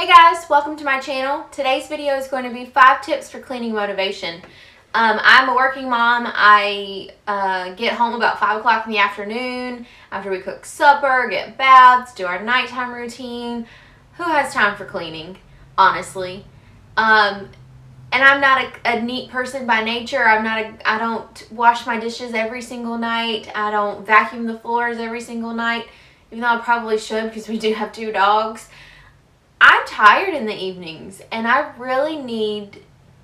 Hey guys, welcome to my channel. Today's video is going to be 5 tips for cleaning motivation. I'm a working mom. I get home about 5 o'clock in the afternoon after we cook supper, get baths, do our nighttime routine. Who has time for cleaning, honestly? And I'm not a neat person by nature. I don't wash my dishes every single night. I don't vacuum the floors every single night, even though I probably should because we do have 2 dogs. I'm tired in the evenings and I really need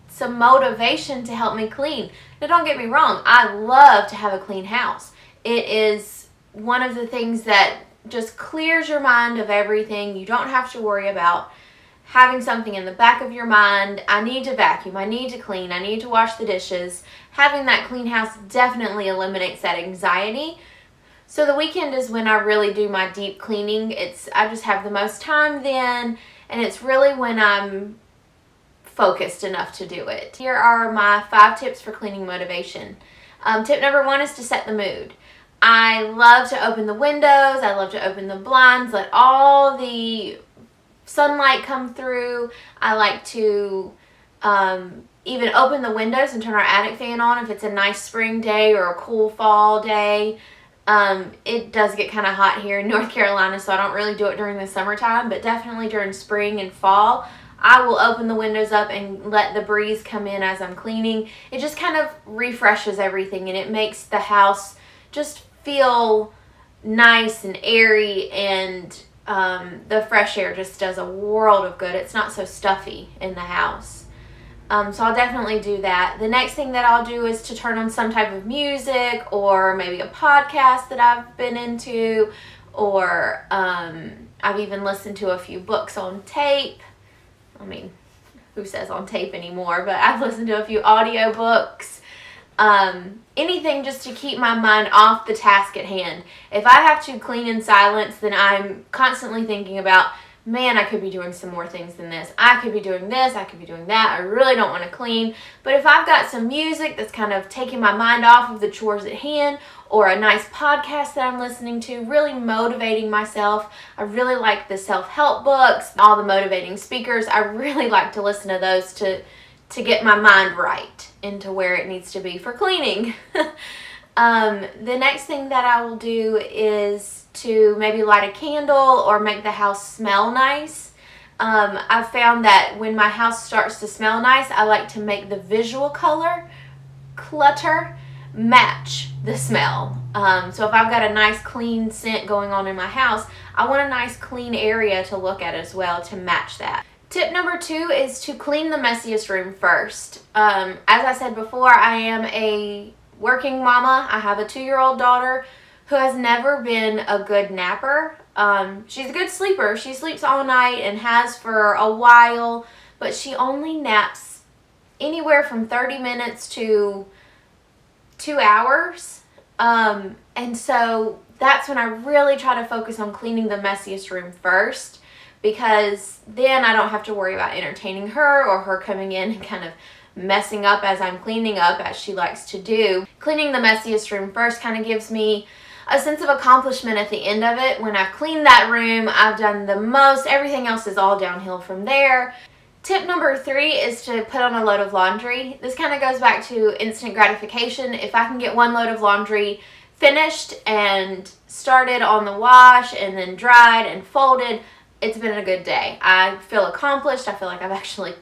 some motivation to help me clean. Now don't get me wrong, I love to have a clean house. It is one of the things that just clears your mind of everything. You don't have to worry about having something in the back of your mind. I need to vacuum, I need to clean, I need to wash the dishes. Having that clean house definitely eliminates that anxiety. So the weekend is when I really do my deep cleaning. I just have the most time then, and it's really when I'm focused enough to do it. Here are my 5 tips for cleaning motivation. Tip number 1 is to set the mood. I love to open the windows, I love to open the blinds, let all the sunlight come through. I like to even open the windows and turn our attic fan on if it's a nice spring day or a cool fall day. It does get kind of hot here in North Carolina, so I don't really do it during the summertime, but definitely during spring and fall, I will open the windows up and let the breeze come in as I'm cleaning. It just kind of refreshes everything and it makes the house just feel nice and airy, and the fresh air just does a world of good. It's not so stuffy in the house. So I'll definitely do that. The next thing that I'll do is to turn on some type of music or maybe a podcast that I've been into, or I've even listened to a few books on tape. I mean, who says on tape anymore, but I've listened to a few audiobooks. Anything just to keep my mind off the task at hand. If I have to clean in silence, then I'm constantly thinking about, man, I could be doing some more things than this. I could be doing this, I could be doing that. I really don't want to clean. But if I've got some music that's kind of taking my mind off of the chores at hand, or a nice podcast that I'm listening to, really motivating myself. I really like the self-help books, all the motivating speakers. I really like to listen to those to get my mind right into where it needs to be for cleaning. The next thing that I will do is to maybe light a candle or make the house smell nice. I've found that when my house starts to smell nice, I like to make the visual clutter match the smell. So if I've got a nice clean scent going on in my house, I want a nice clean area to look at as well to match that. Tip number 2 is to clean the messiest room first. As I said before, I am a working mama. I have a 2-year-old daughter who has never been a good napper. She's a good sleeper. She sleeps all night and has for a while, but she only naps anywhere from 30 minutes to 2 hours. And so that's when I really try to focus on cleaning the messiest room first, because then I don't have to worry about entertaining her or her coming in and kind of messing up as I'm cleaning up, as she likes to do. Cleaning the messiest room first kind of gives me a sense of accomplishment at the end of it. When I've cleaned that room, I've done the most. Everything else is all downhill from there. Tip number 3 is to put on a load of laundry. This kind of goes back to instant gratification. If I can get one load of laundry finished and started on the wash and then dried and folded, it's been a good day. I feel accomplished. I feel like I've actually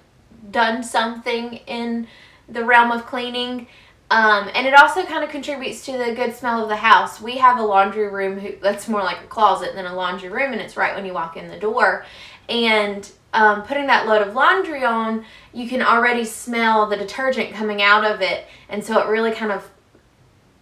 done something in the realm of cleaning. And it also kind of contributes to the good smell of the house. We have a laundry room that's more like a closet than a laundry room, and it's right when you walk in the door. And putting that load of laundry on, you can already smell the detergent coming out of it, and so it really kind of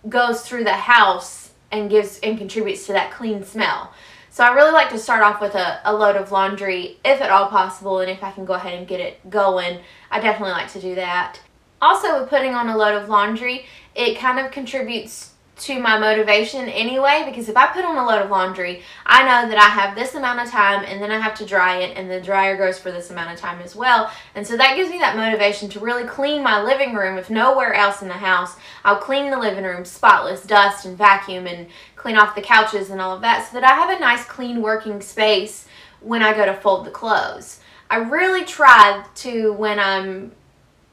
goes through the house and contributes to that clean smell. So I really like to start off with a load of laundry if at all possible, and if I can go ahead and get it going, I definitely like to do that. Also, with putting on a load of laundry, it kind of contributes to my motivation anyway, because if I put on a load of laundry, I know that I have this amount of time and then I have to dry it, and the dryer goes for this amount of time as well. And so that gives me that motivation to really clean my living room. If nowhere else in the house, I'll clean the living room spotless, dust and vacuum and clean off the couches and all of that, so that I have a nice clean working space when I go to fold the clothes. I really try to, when I'm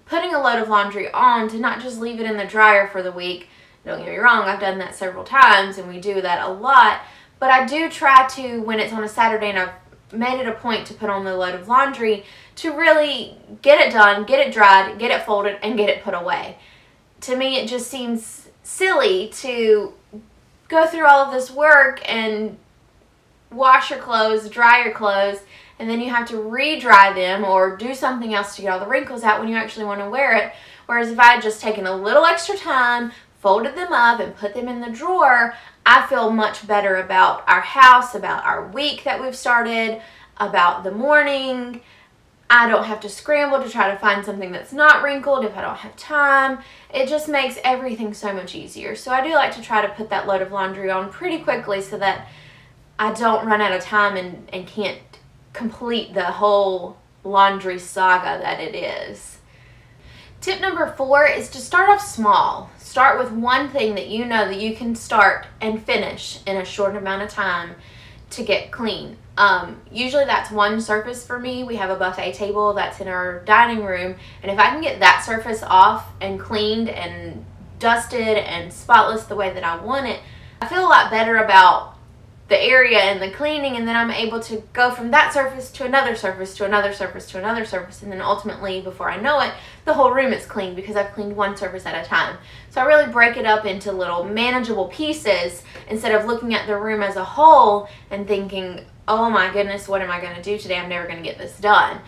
putting a load of laundry on, to not just leave it in the dryer for the week. Don't get me wrong, I've done that several times and we do that a lot, but I do try to, when it's on a Saturday and I've made it a point to put on the load of laundry, to really get it done, get it dried, get it folded, and get it put away. To me, it just seems silly to go through all of this work and wash your clothes, dry your clothes, and then you have to re-dry them or do something else to get all the wrinkles out when you actually want to wear it. Whereas if I had just taken a little extra time, folded them up, and put them in the drawer, I feel much better about our house, about our week that we've started, about the morning. I don't have to scramble to try to find something that's not wrinkled if I don't have time. It just makes everything so much easier. So I do like to try to put that load of laundry on pretty quickly so that I don't run out of time and can't complete the whole laundry saga that it is. Tip number 4 is to start off small. Start with one thing that you know that you can start and finish in a short amount of time to get clean. Usually that's one surface for me. We have a buffet table that's in our dining room, and if I can get that surface off and cleaned and dusted and spotless the way that I want it, I feel a lot better about the area and the cleaning, and then I'm able to go from that surface to another surface to another surface to another surface, and then ultimately, before I know it, the whole room is clean because I've cleaned one surface at a time. So I really break it up into little manageable pieces instead of looking at the room as a whole and thinking, oh my goodness, what am I going to do today? I'm never going to get this done.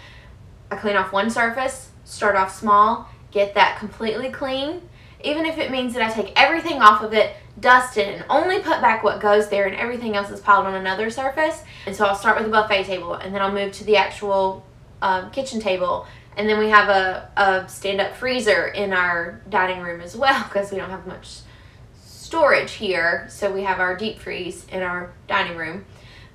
I clean off one surface, start off small, get that completely clean, even if it means that I take everything off of it, dust it, and only put back what goes there, and everything else is piled on another surface. And so I'll start with the buffet table, and then I'll move to the actual kitchen table, and then we have a stand-up freezer in our dining room as well because we don't have much storage here, so we have our deep freeze in our dining room.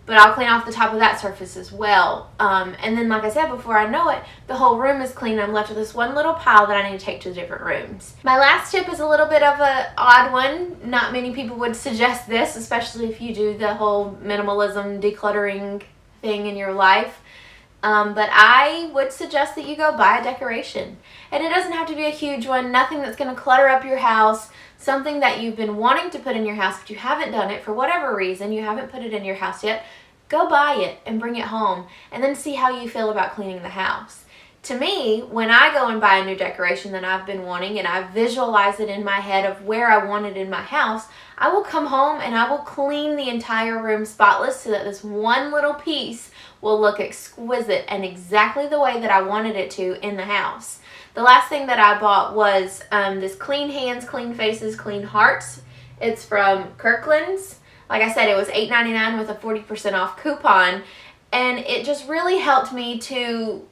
But I'll clean off the top of that surface as well. And then, like I said, before I know it, the whole room is clean. I'm left with this one little pile that I need to take to different rooms. My last tip is a little bit of an odd one. Not many people would suggest this, especially if you do the whole minimalism, decluttering thing in your life. But I would suggest that you go buy a decoration. And it doesn't have to be a huge one, nothing that's going to clutter up your house, something that you've been wanting to put in your house, but you haven't done it for whatever reason, you haven't put it in your house yet. Go buy it and bring it home and then see how you feel about cleaning the house. To me, when I go and buy a new decoration that I've been wanting and I visualize it in my head of where I want it in my house, I will come home and I will clean the entire room spotless so that this one little piece will look exquisite and exactly the way that I wanted it to in the house. The last thing that I bought was this Clean Hands, Clean Faces, Clean Hearts. It's from Kirkland's. Like I said, it was $8.99 with a 40% off coupon, and it just really helped me to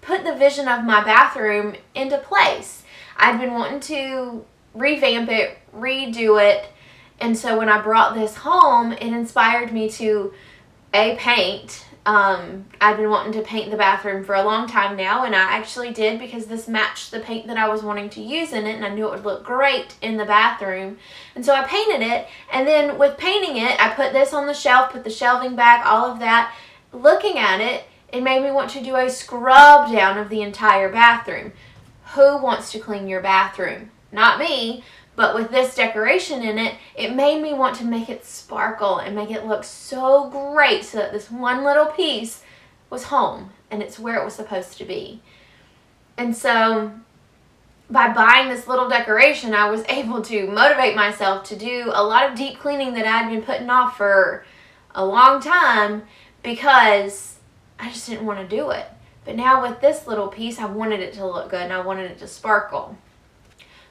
put the vision of my bathroom into place. I'd been wanting to revamp it, redo it, and so when I brought this home, it inspired me to paint. I've been wanting to paint the bathroom for a long time now, and I actually did because this matched the paint that I was wanting to use in it, and I knew it would look great in the bathroom. And so I painted it, and then with painting it, I put this on the shelf, put the shelving back, all of that. Looking at it, it made me want to do a scrub down of the entire bathroom. Who wants to clean your bathroom? Not me. But with this decoration in it, it made me want to make it sparkle and make it look so great so that this one little piece was home and it's where it was supposed to be. And so by buying this little decoration, I was able to motivate myself to do a lot of deep cleaning that I'd been putting off for a long time because I just didn't want to do it. But now with this little piece, I wanted it to look good and I wanted it to sparkle.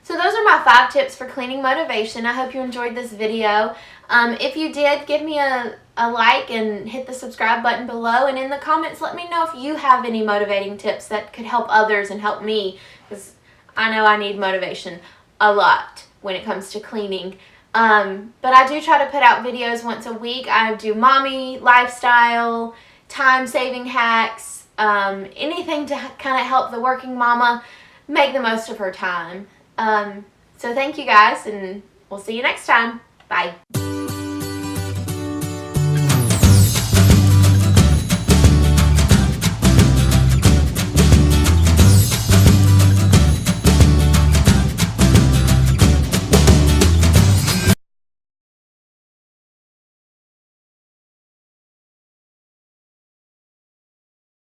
So those are my 5 tips for cleaning motivation. I hope you enjoyed this video. If you did, give me a like and hit the subscribe button below. And in the comments, let me know if you have any motivating tips that could help others and help me. Because I know I need motivation a lot when it comes to cleaning. But I do try to put out videos once a week. I do mommy, lifestyle, time-saving hacks, anything to kind of help the working mama make the most of her time. So thank you guys, and we'll see you next time. Bye.